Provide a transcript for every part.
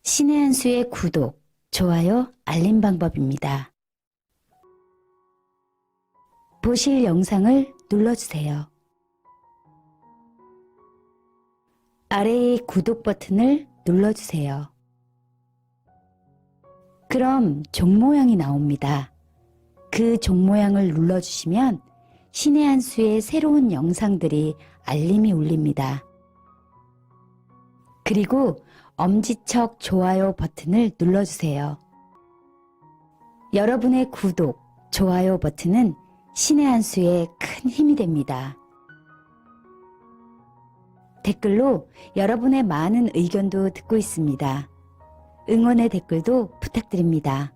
신의 한 수의 구독, 좋아요, 알림 방법입니다. 보실 영상을 눌러주세요. 아래의 구독 버튼을 눌러주세요. 그럼 종 모양이 나옵니다. 그 종 모양을 눌러주시면 신의 한 수의 새로운 영상들이 알림이 울립니다. 그리고 엄지척 좋아요 버튼을 눌러주세요. 여러분의 구독, 좋아요 버튼은 신의 한 수에 큰 힘이 됩니다. 댓글로 여러분의 많은 의견도 듣고 있습니다. 응원의 댓글도 부탁드립니다.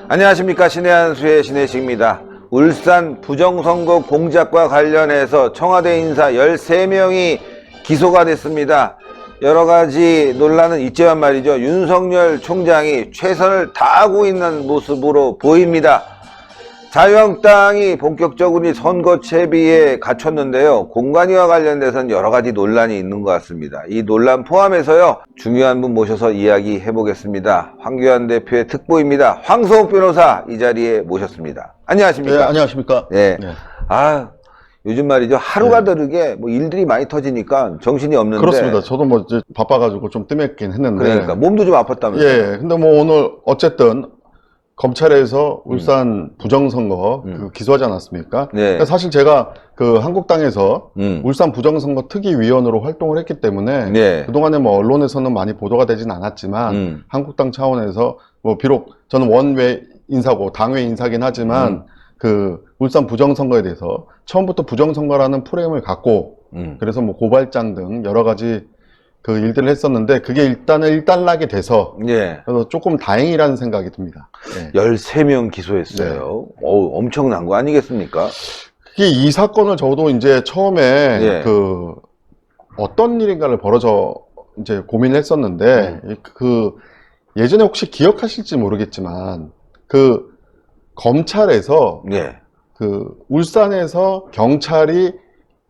안녕하십니까. 신의 한 수의 신혜식입니다. 울산 부정선거 공작과 관련해서 청와대 인사 13명이 기소가 됐습니다. 여러가지 논란은 있지만 말이죠. 윤석열 총장이 최선을 다하고 있는 모습으로 보입니다. 자유한국당이 본격적으로 선거 채비에 갖췄는데요. 공관위와 관련돼서는 여러가지 논란이 있는 것 같습니다. 이 논란 포함해서요, 중요한 분 모셔서 이야기해 보겠습니다. 황교안 대표의 특보입니다. 황성욱 변호사 이 자리에 모셨습니다. 안녕하십니까? 네, 안녕하십니까? 네. 네. 요즘 말이죠. 하루가 다르게 뭐 일들이 많이 터지니까 정신이 없는데. 그렇습니다. 저도 뭐 이제 바빠가지고 좀 뜸했긴 했는데. 그러니까 몸도 좀 아팠다면서요? 예. 근데 뭐 오늘 어쨌든 검찰에서 울산 부정선거 그 기소하지 않았습니까? 네. 그러니까 사실 제가 그 한국당에서 울산 부정선거 특위위원으로 활동을 했기 때문에 네. 그동안에 뭐 언론에서는 많이 보도가 되진 않았지만 한국당 차원에서 뭐 비록 저는 원외 인사고 당외 인사긴 하지만 그 울산 부정선거에 대해서 처음부터 부정선거라는 프레임을 갖고 그래서 뭐 고발장 등 여러 가지 그 일들을 했었는데 그게 일단은 일단락이 돼서 예. 그래서 조금 다행이라는 생각이 듭니다. 네. 13명 기소했어요. 엄청난 거 아니겠습니까? 그게 이 사건을 저도 이제 처음에 예. 그 어떤 일인가를 벌어져 이제 고민을 했었는데 그 예전에 혹시 기억하실지 모르겠지만 그 검찰에서 예. 그 울산에서 경찰이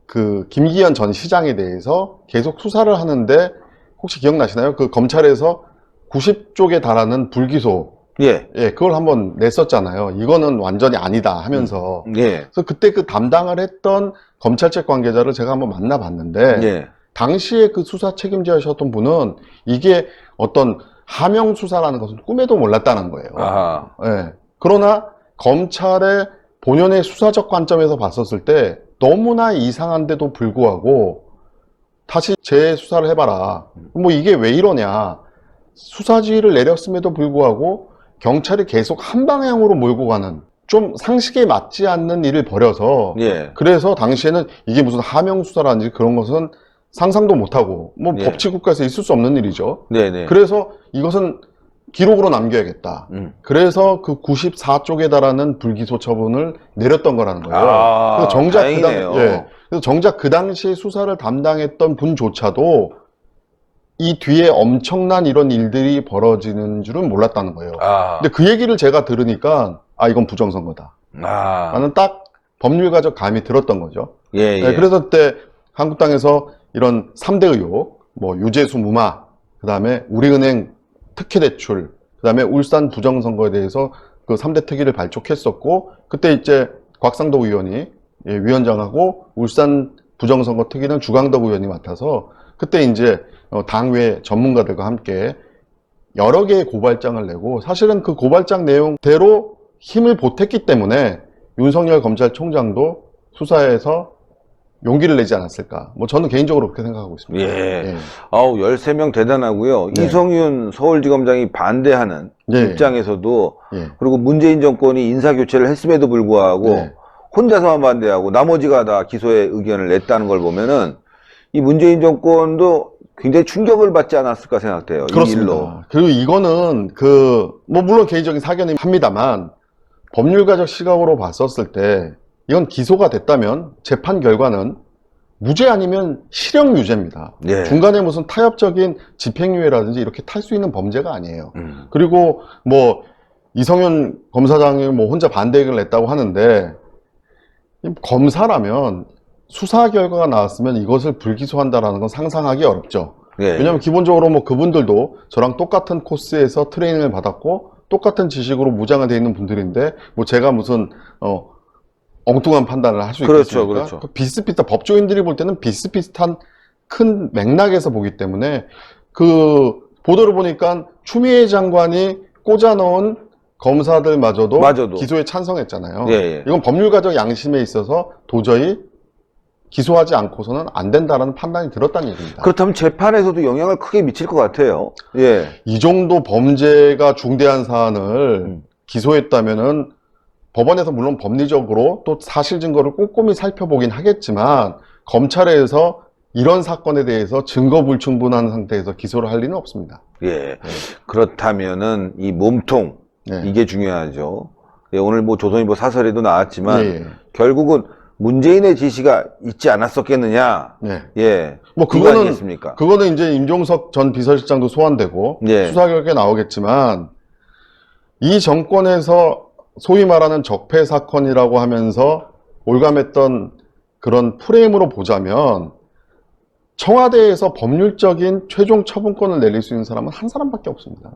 그 김기현 전 시장에 대해서 계속 수사를 하는데 혹시 기억나시나요? 그 검찰에서 90쪽에 달하는 불기소 예. 예, 그걸 한번 냈었잖아요. 이거는 완전히 아니다 하면서 예. 그래서 그때 그 담당을 했던 검찰청 관계자를 제가 한번 만나봤는데 예. 당시에 그 수사 책임자셨던 분은 이게 어떤 하명 수사라는 것은 꿈에도 몰랐다는 거예요. 아하. 예. 그러나 검찰의 본연의 수사적 관점에서 봤었을 때 너무나 이상한데도 불구하고 다시 재수사를 해봐라. 뭐 이게 왜 이러냐. 수사지휘를 내렸음에도 불구하고 경찰이 계속 한 방향으로 몰고 가는 좀 상식에 맞지 않는 일을 벌여서 예. 그래서 당시에는 이게 무슨 하명 수사라든지 그런 것은 상상도 못하고 뭐 예. 법치국가에서 있을 수 없는 일이죠. 네네. 그래서 이것은 기록으로 남겨야겠다. 그래서 그 94쪽에 달하는 불기소 처분을 내렸던 거라는 거예요. 그래서 정작 다행이네요. 그래서 정작 그 당시에 수사를 담당했던 분조차도 이 뒤에 엄청난 이런 일들이 벌어지는 줄은 몰랐다는 거예요. 근데 그 얘기를 제가 들으니까 이건 부정선거다. 라는 딱 법률가적 감이 들었던 거죠. 예, 예. 네, 그래서 그때 한국당에서 이런 3대 의혹, 뭐 유재수 무마, 그 다음에 우리은행 특혜대출, 그 다음에 울산 부정선거에 대해서 그 3대 특위를 발족했었고, 그때 이제 곽상도 의원이 위원장하고 울산 부정선거 특위는 주광덕 의원이 맡아서 그때 이제 당외 전문가들과 함께 여러 개의 고발장을 내고 사실은 그 고발장 내용대로 힘을 보탰기 때문에 윤석열 검찰총장도 수사에서 용기를 내지 않았을까. 뭐 저는 개인적으로 그렇게 생각하고 있습니다. 예. 13명 대단하고요. 네. 이성윤 서울지검장이 반대하는 네. 입장에서도 예. 그리고 문재인 정권이 인사교체를 했음에도 불구하고 네. 혼자서만 반대하고 나머지가 다 기소의 의견을 냈다는 걸 보면은 이 문재인 정권도 굉장히 충격을 받지 않았을까 생각돼요. 그렇습니다. 이 일로. 그리고 이거는 뭐 물론 개인적인 사견이긴 합니다만 법률가적 시각으로 봤었을 때 이건 기소가 됐다면 재판 결과는 무죄 아니면 실형 유죄입니다. 예. 중간에 무슨 타협적인 집행유예라든지 이렇게 탈 수 있는 범죄가 아니에요. 음. 그리고 뭐 이성윤 검사장이 뭐 혼자 반대 의견을 냈다고 하는데, 검사라면 수사 결과가 나왔으면 이것을 불기소한다라는 건 상상하기 어렵죠. 예. 왜냐하면 기본적으로 뭐 그분들도 저랑 똑같은 코스에서 트레이닝을 받았고 똑같은 지식으로 무장이 되어 있는 분들인데, 뭐 제가 무슨 엉뚱한 판단을 할 수 그렇죠, 있겠습니까? 그렇죠. 그 비슷비슷한, 법조인들이 볼 때는 비슷비슷한 큰 맥락에서 보기 때문에, 그 보도를 보니까 추미애 장관이 꽂아넣은 검사들마저도 마저도. 기소에 찬성했잖아요. 예, 예. 이건 법률가적 양심에 있어서 도저히 기소하지 않고서는 안 된다라는 판단이 들었다는 얘기입니다. 그렇다면 재판에서도 영향을 크게 미칠 것 같아요. 예. 이 정도 범죄가 중대한 사안을 기소했다면은 법원에서 물론 법리적으로 또 사실 증거를 꼼꼼히 살펴보긴 하겠지만, 검찰에서 이런 사건에 대해서 증거 불충분한 상태에서 기소를 할 리는 없습니다. 예. 그렇다면은 이 몸통, 네. 이게 중요하죠. 예, 오늘 뭐 조선일보 사설에도 나왔지만 예, 예. 결국은 문재인의 지시가 있지 않았었겠느냐. 네. 예. 뭐 이거 그거는 아니겠습니까? 그거는 이제 임종석 전 비서실장도 소환되고 예. 수사 결과에 나오겠지만, 이 정권에서 소위 말하는 적폐 사건이라고 하면서 올감했던 그런 프레임으로 보자면, 청와대에서 법률적인 최종 처분권을 내릴 수 있는 사람은 한 사람밖에 없습니다.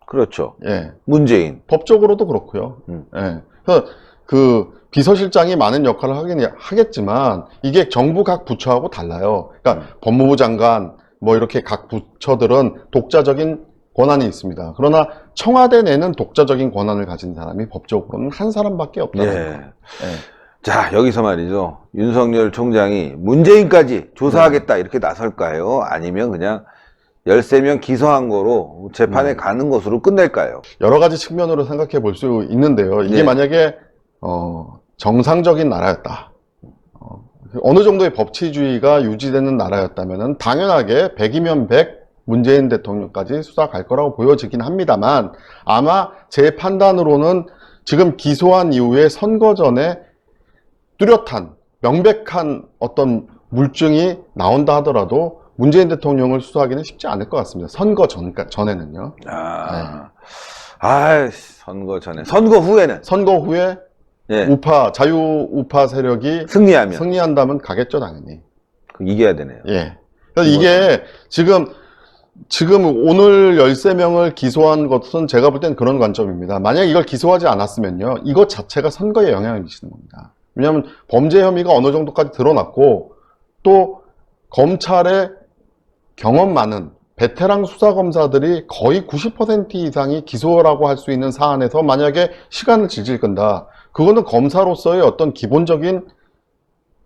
그렇죠. 예. 문재인. 법적으로도 그렇고요. 예. 그래서 그 비서실장이 많은 역할을 하긴 하겠지만, 이게 정부 각 부처하고 달라요. 그러니까 법무부 장관 뭐 이렇게 각 부처들은 독자적인 권한이 있습니다. 그러나 청와대 내는 독자적인 권한을 가진 사람이 법적으로는 한 사람밖에 없다는 예. 거예요. 자, 여기서 말이죠. 윤석열 총장이 문재인까지 조사하겠다 이렇게 나설까요? 아니면 그냥 13명 기소한 거로 재판에 가는 것으로 끝낼까요? 여러 가지 측면으로 생각해 볼 수 있는데요. 이게 네. 만약에 정상적인 나라였다, 어느 정도의 법치주의가 유지되는 나라였다면 당연하게 100이면 100 문재인 대통령까지 수사 갈 거라고 보여지긴 합니다만, 아마 제 판단으로는 지금 기소한 이후에 선거 전에 뚜렷한 명백한 어떤 물증이 나온다 하더라도 문재인 대통령을 수사하기는 쉽지 않을 것 같습니다. 선거 전에는요. 선거 전에. 선거 후에는. 선거 후에 예. 자유우파 세력이 승리하면. 승리한다면 가겠죠, 당연히. 이겨야 되네요. 예. 그래서 이게 지금 오늘 13명을 기소한 것은 제가 볼 땐 그런 관점입니다. 만약 이걸 기소하지 않았으면요, 이것 자체가 선거에 영향을 미치는 겁니다. 왜냐하면 범죄 혐의가 어느 정도까지 드러났고, 또 검찰의 경험 많은 베테랑 수사검사들이 거의 90% 이상이 기소라고 할 수 있는 사안에서 만약에 시간을 질질 끈다, 그거는 검사로서의 어떤 기본적인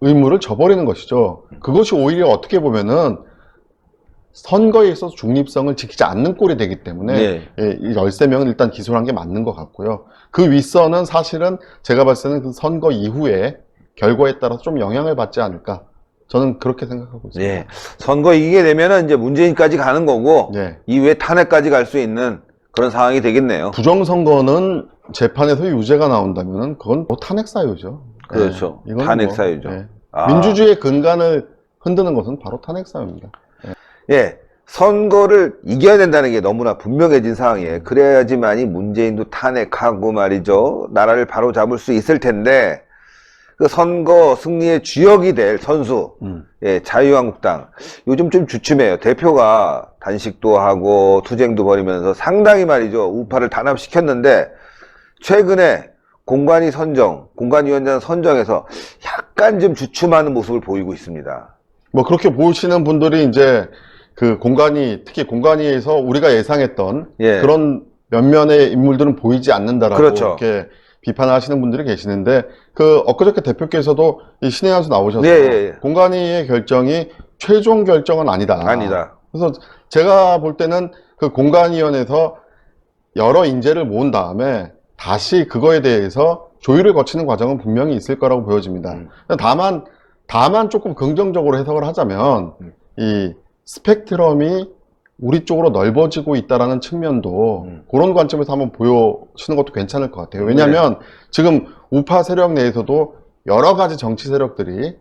의무를 저버리는 것이죠. 그것이 오히려 어떻게 보면은 선거에 있어서 중립성을 지키지 않는 꼴이 되기 때문에 네. 이 13명은 일단 기소를 한 게 맞는 것 같고요. 그 윗선은 사실은 제가 봤을 때는 그 선거 이후에 결과에 따라서 좀 영향을 받지 않을까, 저는 그렇게 생각하고 있습니다. 예. 선거 이기게 되면은 이제 문재인까지 가는 거고, 예. 이후에 탄핵까지 갈 수 있는 그런 상황이 되겠네요. 부정선거는 재판에서 유죄가 나온다면은 그건 뭐 탄핵 사유죠. 그렇죠. 이건 탄핵 사유죠. 민주주의의 근간을 흔드는 것은 바로 탄핵 사유입니다. 예. 선거를 이겨야 된다는 게 너무나 분명해진 상황이에요. 그래야지만이 문재인도 탄핵하고 말이죠. 나라를 바로 잡을 수 있을 텐데, 그 선거 승리의 주역이 될 선수, 예, 자유한국당. 요즘 좀 주춤해요. 대표가 단식도 하고 투쟁도 벌이면서 상당히 말이죠. 우파를 단합시켰는데, 최근에 공관위원장 선정에서 약간 좀 주춤하는 모습을 보이고 있습니다. 뭐 그렇게 보시는 분들이 이제 특히 공관위에서 우리가 예상했던 예. 그런 면면의 인물들은 보이지 않는다라고 그렇죠. 이렇게 비판을 하시는 분들이 계시는데, 엊그저께 대표께서도 이 신의 한수 나오셔서 예. 공관위의 결정이 최종 결정은 아니다. 그래서 제가 볼 때는 그 공관위원회에서 여러 인재를 모은 다음에 다시 그거에 대해서 조율을 거치는 과정은 분명히 있을 거라고 보여집니다. 다만 조금 긍정적으로 해석을 하자면 이 스펙트럼이 우리 쪽으로 넓어지고 있다라는 측면도 그런 관점에서 한번 보여주는 것도 괜찮을 것 같아요. 왜냐하면 지금 우파 세력 내에서도 여러 가지 정치 세력들이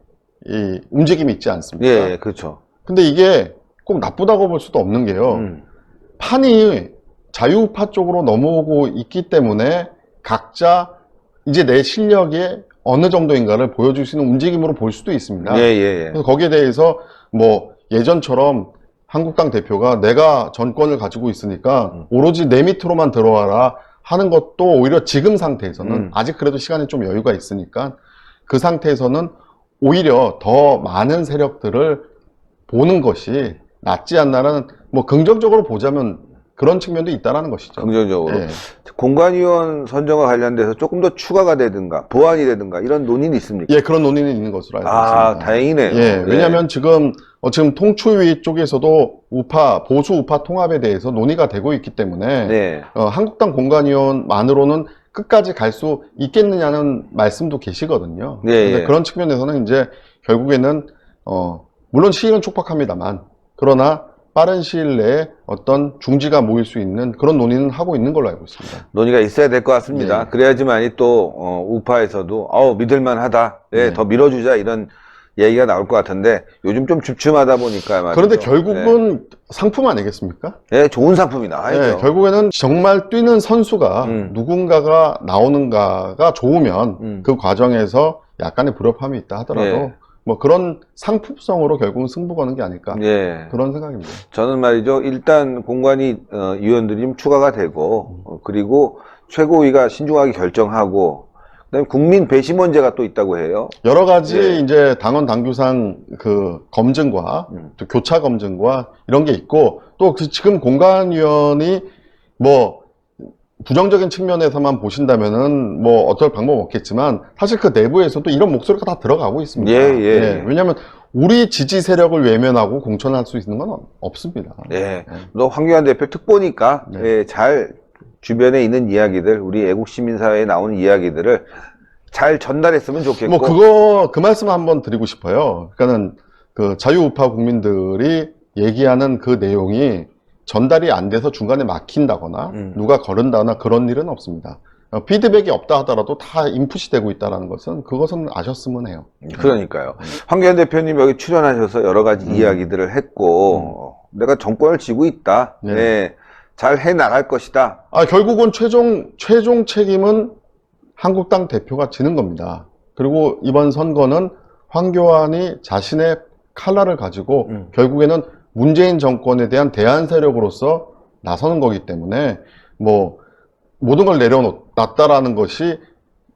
이 움직임이 있지 않습니까? 예, 그렇죠. 근데 이게 꼭 나쁘다고 볼 수도 없는 게요. 판이 자유우파 쪽으로 넘어오고 있기 때문에 각자 이제 내 실력이 어느 정도인가를 보여줄 수 있는 움직임으로 볼 수도 있습니다. 예, 예, 예. 그래서 거기에 대해서 뭐 예전처럼 한국당 대표가 내가 정권을 가지고 있으니까 오로지 내 밑으로만 들어와라 하는 것도 오히려 지금 상태에서는 아직 그래도 시간이 좀 여유가 있으니까 그 상태에서는 오히려 더 많은 세력들을 보는 것이 낫지 않나라는, 뭐 긍정적으로 보자면 그런 측면도 있다라는 것이죠. 긍정적으로. 예. 공관위원 선정과 관련돼서 조금 더 추가가 되든가 보완이 되든가 이런 논의는 있습니까? 예, 그런 논의는 있는 것으로 알고 있습니다. 다행이네요. 예, 왜냐하면 지금 통추위 쪽에서도 보수 우파 통합에 대해서 논의가 되고 있기 때문에 네. 한국당 공관위원만으로는 끝까지 갈 수 있겠느냐는 말씀도 계시거든요. 예, 근데 예. 그런 측면에서는 이제 결국에는 물론 시일은 촉박합니다만 그러나 빠른 시일 내에 어떤 중지가 모일 수 있는 그런 논의는 하고 있는 걸로 알고 있습니다. 논의가 있어야 될 것 같습니다. 예. 그래야지만이 또 우파에서도 믿을만하다. 예, 예. 더 밀어주자 이런 얘기가 나올 것 같은데 요즘 좀 줍줍하다 보니까 말이죠. 그런데 결국은 상품 아니겠습니까? 예, 좋은 상품이 나와야죠. 네, 결국에는 정말 뛰는 선수가 누군가가 나오는가가 좋으면 그 과정에서 약간의 불협화음이 있다 하더라도 예. 뭐 그런 상품성으로 결국은 승부 거는 게 아닐까 예. 그런 생각입니다. 저는 말이죠. 일단 공관위 위원들이 좀 추가가 되고 그리고 최고위가 신중하게 결정하고 그다음에 국민 배심원제가 또 있다고 해요. 여러 가지 예. 이제 당원 당규상 그 검증과 또 교차 검증과 이런 게 있고 또 지금 공관위원이 뭐 부정적인 측면에서만 보신다면은 뭐 어떨 방법 없겠지만 사실 그 내부에서도 이런 목소리가 다 들어가고 있습니다. 예. 왜냐하면 우리 지지 세력을 외면하고 공천할 수 있는 건 없습니다. 예. 너 황교안 대표 특보니까 네. 예, 잘 주변에 있는 이야기들, 우리 애국 시민사회에 나오는 이야기들을 잘 전달했으면 좋겠고. 뭐 그 말씀 한번 드리고 싶어요. 그러니까는 그 자유우파 국민들이 얘기하는 그 내용이 전달이 안 돼서 중간에 막힌다거나 누가 거른다거나 그런 일은 없습니다. 피드백이 없다 하더라도 다 인풋이 되고 있다는 것은 그것은 아셨으면 해요. 그러니까요. 황교안 대표님 여기 출연하셔서 여러 가지 이야기들을 했고 내가 정권을 쥐고 있다. 네. 네. 잘 해 나갈 것이다. 결국은 최종 책임은 한국당 대표가 지는 겁니다. 그리고 이번 선거는 황교안이 자신의 칼날을 가지고 결국에는 문재인 정권에 대한 대안 세력으로서 나서는 거기 때문에 뭐 모든 걸 내려놨다라는 것이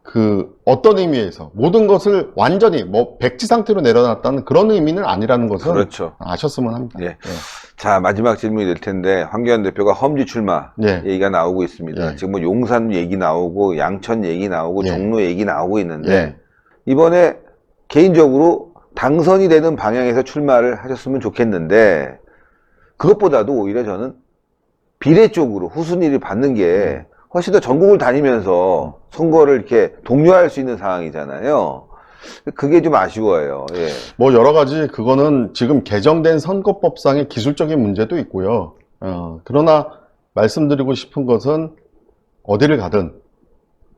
그 어떤 의미에서 모든 것을 완전히 뭐 백지 상태로 내려놨다는 그런 의미는 아니라는 것은 그렇죠. 아셨으면 합니다. 예. 자, 마지막 질문이 될 텐데 황교안 대표가 험지 출마 예. 얘기가 나오고 있습니다. 예. 지금 뭐 용산 얘기 나오고 양천 얘기 나오고 예. 종로 얘기 나오고 있는데 예. 이번에 개인적으로 당선이 되는 방향에서 출마를 하셨으면 좋겠는데 그것보다도 오히려 저는 비례 쪽으로 후순위를 받는 게 훨씬 더 전국을 다니면서 선거를 이렇게 독려할 수 있는 상황이잖아요. 그게 좀 아쉬워요. 예. 뭐 여러 가지 그거는 지금 개정된 선거법상의 기술적인 문제도 있고요. 그러나 말씀드리고 싶은 것은 어디를 가든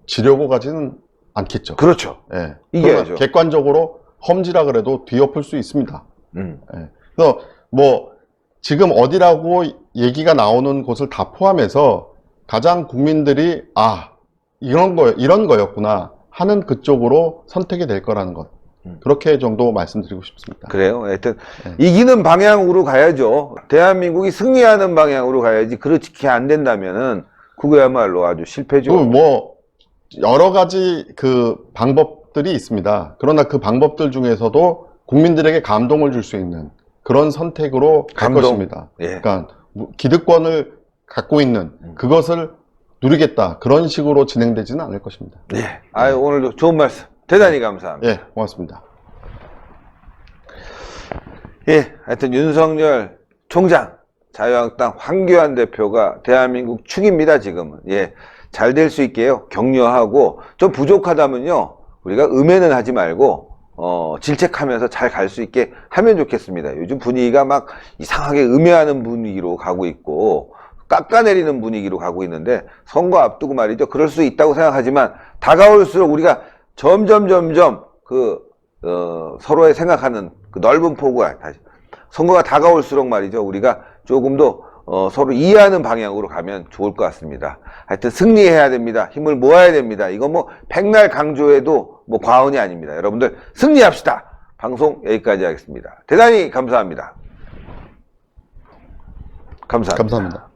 지려고 가지는 않겠죠. 그렇죠. 예. 이겨야죠. 그러나 객관적으로 험지라 그래도 뒤엎을 수 있습니다. 예. 그래서 뭐 지금 어디라고 얘기가 나오는 곳을 다 포함해서 가장 국민들이 이런 거였구나 하는 그쪽으로 선택이 될 거라는 것. 그렇게 정도 말씀드리고 싶습니다. 그래요. 하여튼 이기는 방향으로 가야죠. 대한민국이 승리하는 방향으로 가야지. 그렇게 안 된다면은 그거야말로 아주 실패죠. 뭐 여러 가지 그 방법들이 있습니다. 그러나 그 방법들 중에서도 국민들에게 감동을 줄 수 있는 그런 선택으로 갈 감동. 것입니다. 예. 그러니까 기득권을 갖고 있는 그것을 누리겠다 그런 식으로 진행되지는 않을 것입니다. 예. 오늘도 좋은 말씀 대단히 감사합니다. 예, 고맙습니다. 예. 하여튼 윤석열 총장, 자유한국당 황교안 대표가 대한민국 축입니다, 지금은. 예. 잘 될 수 있게요. 격려하고 좀 부족하다면요. 우리가 음해는 하지 말고 질책하면서 잘 갈 수 있게 하면 좋겠습니다. 요즘 분위기가 막 이상하게 음해하는 분위기로 가고 있고 깎아내리는 분위기로 가고 있는데 선거 앞두고 말이죠. 그럴 수 있다고 생각하지만 다가올수록 우리가 점점 그 서로의 생각하는 그 넓은 폭과 다시 선거가 다가올수록 말이죠. 우리가 조금 더 서로 이해하는 방향으로 가면 좋을 것 같습니다. 하여튼 승리해야 됩니다. 힘을 모아야 됩니다. 이거 뭐 백날 강조해도 뭐 과언이 아닙니다. 여러분들 승리합시다. 방송 여기까지 하겠습니다. 대단히 감사합니다. 감사합니다. 감사합니다.